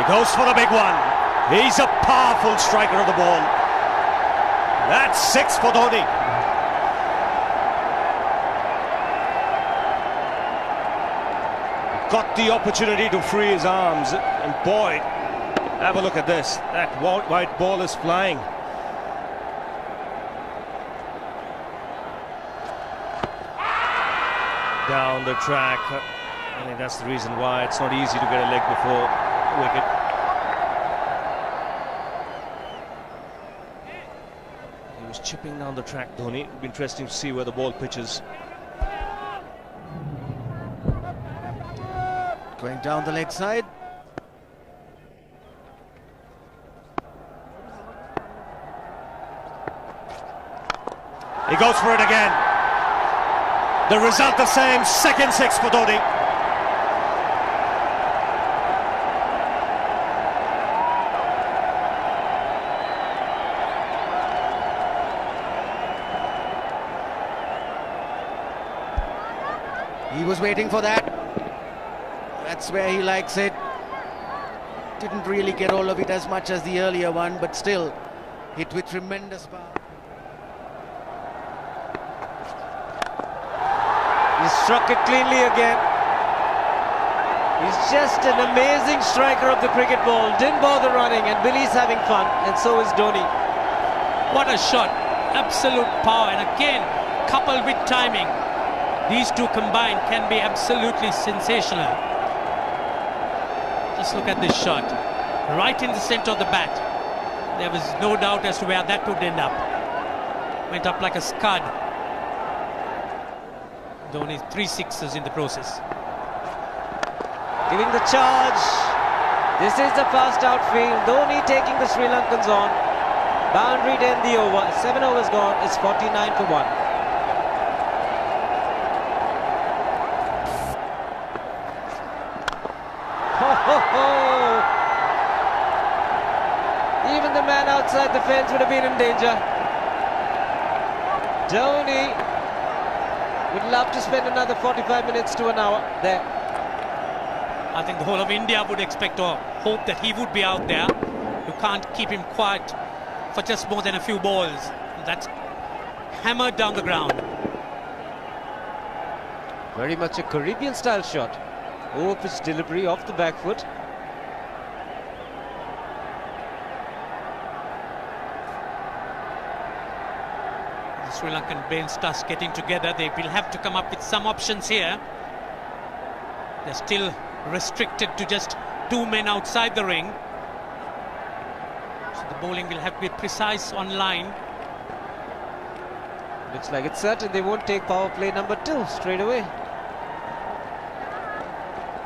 goes for the big one. He's a powerful striker of the ball. That's 6 for Dhoni. Got the opportunity to free his arms, and boy, have a look at this. That white ball is flying. Down the track. I think that's the reason why it's not easy to get a leg before wicket. He was chipping down the track, Dhoni. It'll be interesting to see where the ball pitches. Going down the leg side. He goes for it again. The result the same, second 6 for Dhoni. He was waiting for that. That's where he likes it. Didn't really get all of it as much as the earlier one, but still hit with tremendous power. He struck it cleanly again. He's just an amazing striker of the cricket ball. Didn't bother running, and Billy's having fun, and so is Dhoni. What a shot. Absolute power, and again, coupled with timing. These two combined can be absolutely sensational. Just look at this shot. Right in the centre of the bat. There was no doubt as to where that would end up. Went up like a scud. Dhoni 3 sixes in the process. Giving the charge. This is the fast outfield. Dhoni taking the Sri Lankans on. Boundary to end the over. 7 overs gone. It's 49 for 1. Even the man outside the fence would have been in danger. Dhoni would love to spend another 45 minutes to an hour there. I think the whole of India would expect or hope that he would be out there. You can't keep him quiet for just more than a few balls. That's hammered down the ground. Very much a Caribbean style shot. Over pitch delivery off the back foot. The Sri Lankan bench starts getting together. They will have to come up with some options here. They're still restricted to just 2 men outside the ring. So the bowling will have to be precise on line. Looks like it's certain they won't take power play number 2 straight away.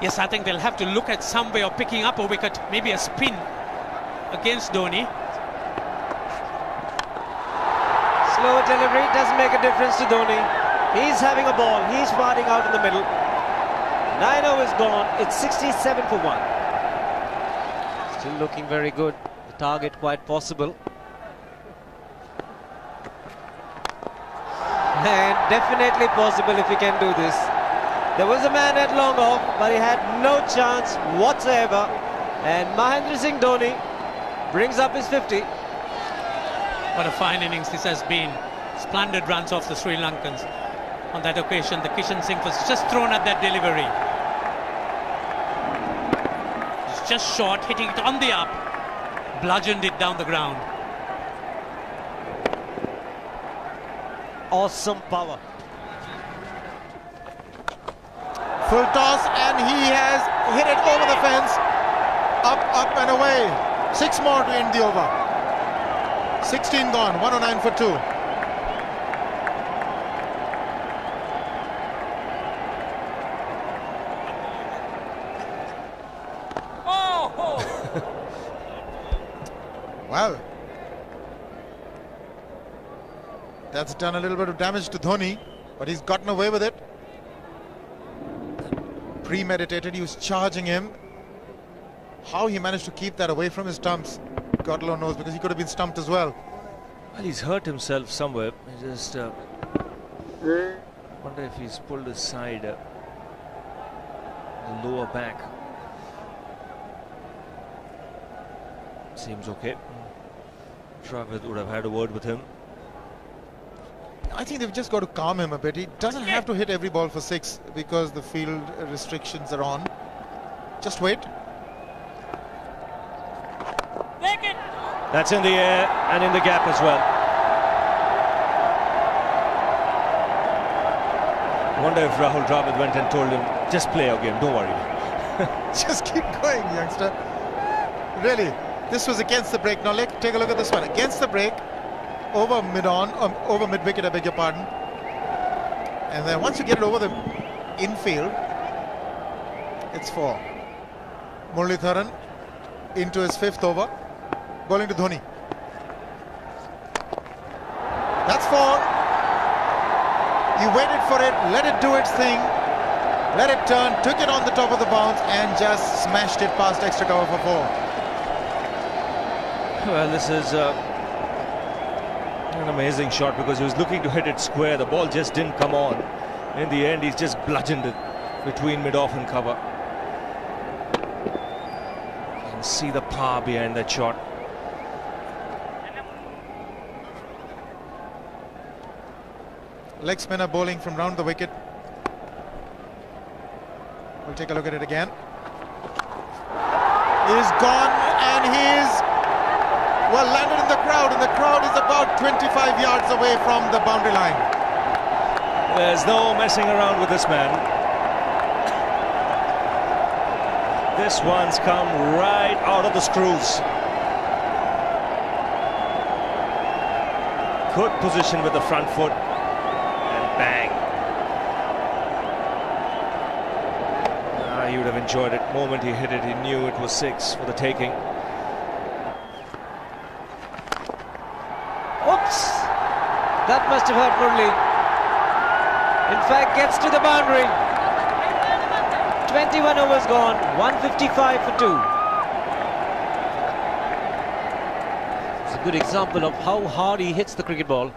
Yes, I think they'll have to look at some way of picking up a wicket, maybe a spin against Dhoni. Slower delivery doesn't make a difference to Dhoni. He's having a ball, he's parting out in the middle. 9 overs gone, it's 67 for 1. Still looking very good, the target quite possible. And definitely possible if he can do this. There was a man at long off, but he had no chance whatsoever. And Mahendra Singh Dhoni brings up his 50. What a fine innings this has been. Splendid runs off the Sri Lankans. On that occasion, the Kishan Singh was just thrown at that delivery. It's just short, hitting it on the up. Bludgeoned it down the ground. Awesome power. Full toss, and he has hit it over the fence. Up, up and away. 6 more to end the over. 16 gone, 109 for 2. Oh! Well, that's done a little bit of damage to Dhoni, but he's gotten away with it. Premeditated, he was charging him. How he managed to keep that away from his stumps, God alone knows, because he could have been stumped as well. Well, he's hurt himself somewhere. I just wonder if he's pulled his side, the lower back. Seems okay. Travis would have had a word with him. I think they've just got to calm him a bit. He doesn't have to hit every ball for 6 because the field restrictions are on. Just wait. That's in the air and in the gap as well. I wonder if Rahul Dravid went and told him, just play your game, don't worry. Just keep going, youngster. Really, this was against the break. Now take a look at this one. Against the break, over mid-wicket, I beg your pardon. And then once you get it over the infield, it's 4. Muralitharan into his 5th over, bowling to Dhoni. That's 4. He waited for it, let it do its thing, let it turn, took it on the top of the bounce and just smashed it past extra cover for 4. Well, this is an amazing shot because he was looking to hit it square. The ball just didn't come on. In the end, he's just bludgeoned it between mid-off and cover. You can see the power behind that shot. Leg spinner bowling from round the wicket. We'll take a look at it again. He's gone and he's landed in the crowd, and the crowd is about 25 yards away from the boundary line. There's no messing around with this man. This one's come right out of the screws. Good position with the front foot. Bang. He would have enjoyed it. The moment he hit it, he knew it was 6 for the taking. Oops! That must have hurt Murli. In fact, gets to the boundary. 21 overs gone, 155 for 2. It's a good example of how hard he hits the cricket ball.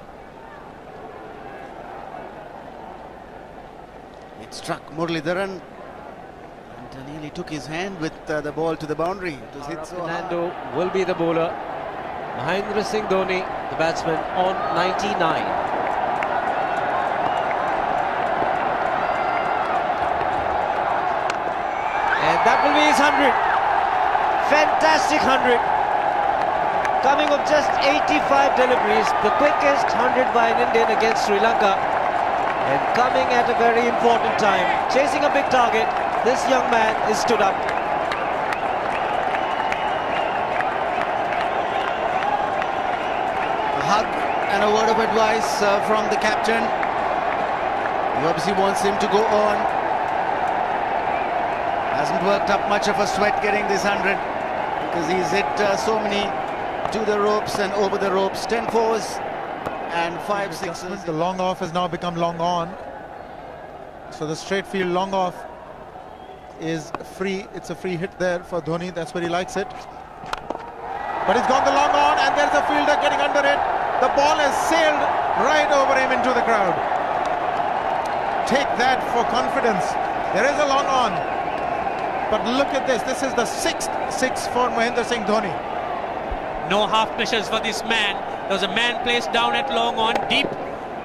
Struck Muralitharan and nearly took his hand with the ball to the boundary. It was hit so hard. Fernando will be the bowler. Mahendra Singh Dhoni, the batsman, on 99. And that will be his 100. Fantastic 100. Coming of just 85 deliveries, the quickest 100 by an Indian against Sri Lanka. And coming at a very important time, chasing a big target, this young man is stood up. A hug and a word of advice from the captain. He obviously wants him to go on. Hasn't worked up much of a sweat getting this 100 because he's hit so many to the ropes and over the ropes. 10 fours. And 5 sixes. The long off has now become long on. So the straight field long off is free. It's a free hit there for Dhoni. That's where he likes it. But he's gone the long on and there's a fielder getting under it. The ball has sailed right over him into the crowd. Take that for confidence. There is a long on. But look at this. This is the 6th 6 for Mahendra Singh Dhoni. No half measures for this man. There was a man placed down at long on, deep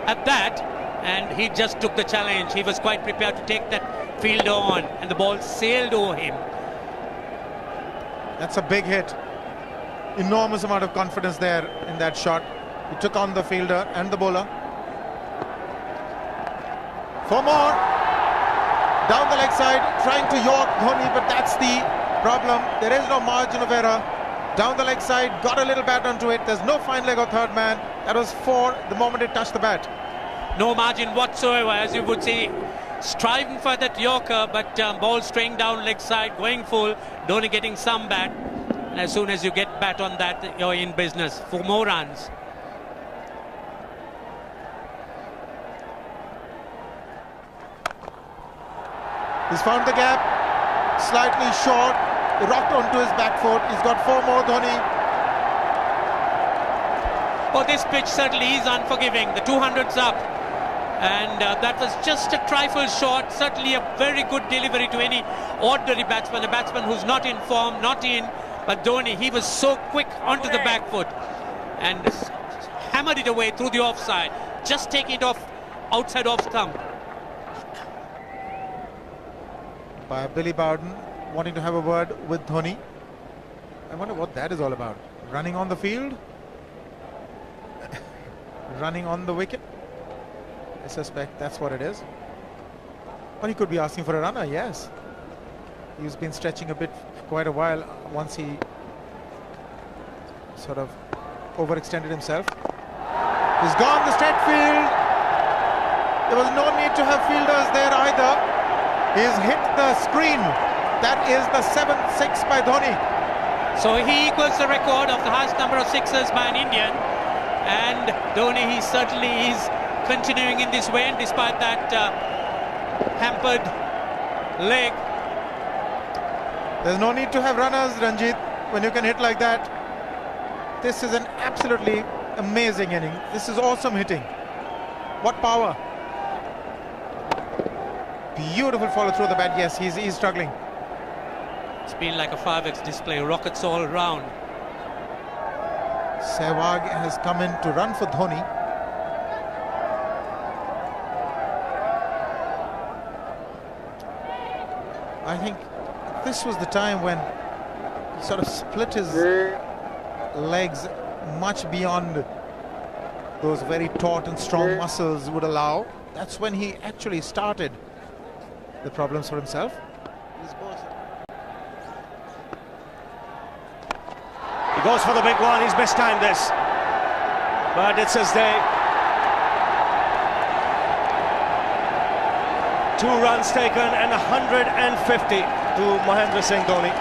at that, and he just took the challenge. He was quite prepared to take that fielder on, and the ball sailed over him. That's a big hit. Enormous amount of confidence there in that shot. He took on the fielder and the bowler. 4 more. Down the leg side, trying to york Dhoni, but that's the problem. There is no margin of error. Down the leg side, got a little bat onto it. There's no fine leg or third man. That was 4 the moment it touched the bat. No margin whatsoever, as you would say. Striving for that yorker, but ball straying down leg side, going full. Dhoni getting some bat. And as soon as you get bat on that, you're in business for more runs. He's found the gap. Slightly short. He rocked onto his back foot. He's got 4 more, Dhoni. Oh, this pitch certainly is unforgiving. The 200's up. And that was just a trifle short. Certainly a very good delivery to any ordinary batsman. A batsman who's not in form, not in But Dhoni, he was so quick onto the back foot and hammered it away through the offside. Just take it off outside off stump. By Billy Bowden wanting to have a word with Dhoni. I wonder what that is all about. Running on the field? Running on the wicket? I suspect that's what it is. Or he could be asking for a runner, yes. He's been stretching a bit for quite a while once he sort of overextended himself. He's gone the straight field. There was no need to have fielders there either. He's hit the screen. That is the 7th 6 by Dhoni. So he equals the record of the highest number of sixes by an Indian. And Dhoni, he certainly is continuing in this way, despite that hampered leg. There's no need to have runners, Ranjit, when you can hit like that. This is an absolutely amazing inning. This is awesome hitting. What power. Beautiful follow through the bat. Yes, he's struggling. It's been like a 5x display, rockets all round. Sehwag has come in to run for Dhoni. I think this was the time when he sort of split his legs much beyond those very taut and strong muscles would allow. That's when he actually started the problems for himself. He goes for the big one. He's mistimed this, but it's his day. 2 runs taken and 150 to Mahendra Singh Dhoni.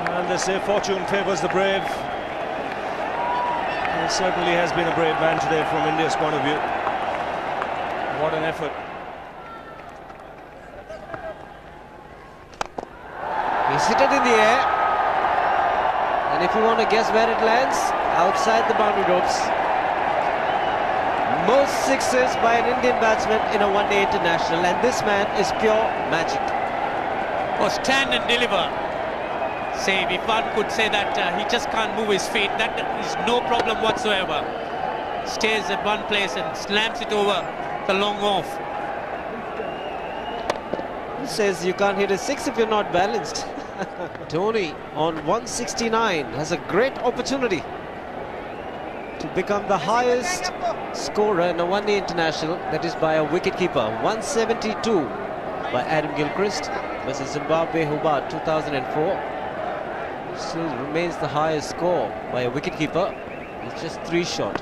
And they say fortune favours the brave. He certainly has been a brave man today from India's point of view. What an effort. He's hit it in the air. And if you want to guess where it lands, outside the boundary ropes. Most sixes by an Indian batsman in a one-day international, and this man is pure magic. Or stand and deliver. Say, if one could say that he just can't move his feet, that is no problem whatsoever. Stays at one place and slams it over the long off. Who says you can't hit a 6 if you're not balanced? Dhoni on 169 has a great opportunity to become the highest scorer in a one-day international, that is by a wicketkeeper. 172 by Adam Gilchrist versus Zimbabwe Hobart 2004. Still remains the highest score by a wicketkeeper. It's just 3 short.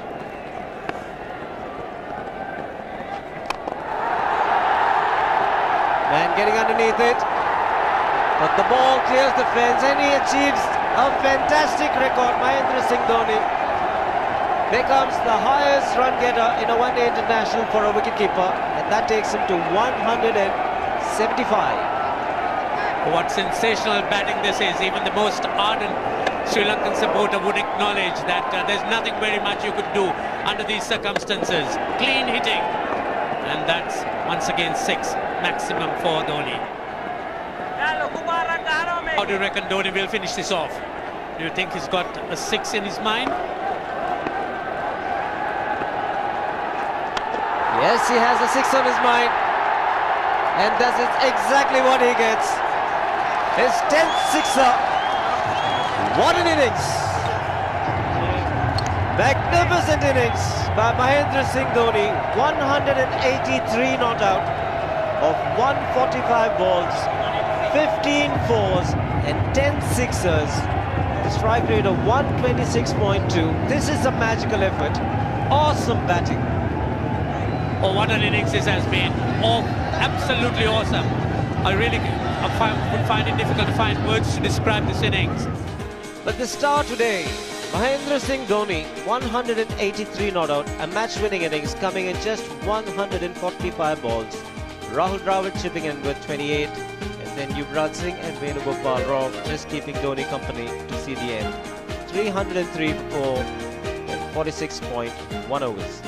Man getting underneath it, but the ball clears the fence and he achieves a fantastic record. Mahendra Singh Dhoni becomes the highest run getter in a one-day international for a wicketkeeper, and that takes him to 175. What sensational batting this is. Even the most ardent Sri Lankan supporter would acknowledge that there's nothing very much you could do under these circumstances. Clean hitting, and that's once again 6 maximum for Dhoni. How do you reckon Dhoni will finish this off? Do you think he's got a 6 in his mind? Yes, he has a 6 on his mind, and that is exactly what he gets. His 10th sixer. What an innings! Magnificent innings by Mahendra Singh Dhoni. 183 not out of 145 balls, 15 fours and 10 sixers. The strike rate of 126.2. This is a magical effort. Awesome batting. Oh, what an innings this has been. Oh, absolutely awesome. I really would find it difficult to find words to describe this innings. But the star today, Mahendra Singh Dhoni, 183 not out, a match-winning innings coming in just 145 balls. Rahul Dravid chipping in with 28, and then Yuvraj Singh and Venugopal Rao just keeping Dhoni company to see the end. 303 for 46.1 overs.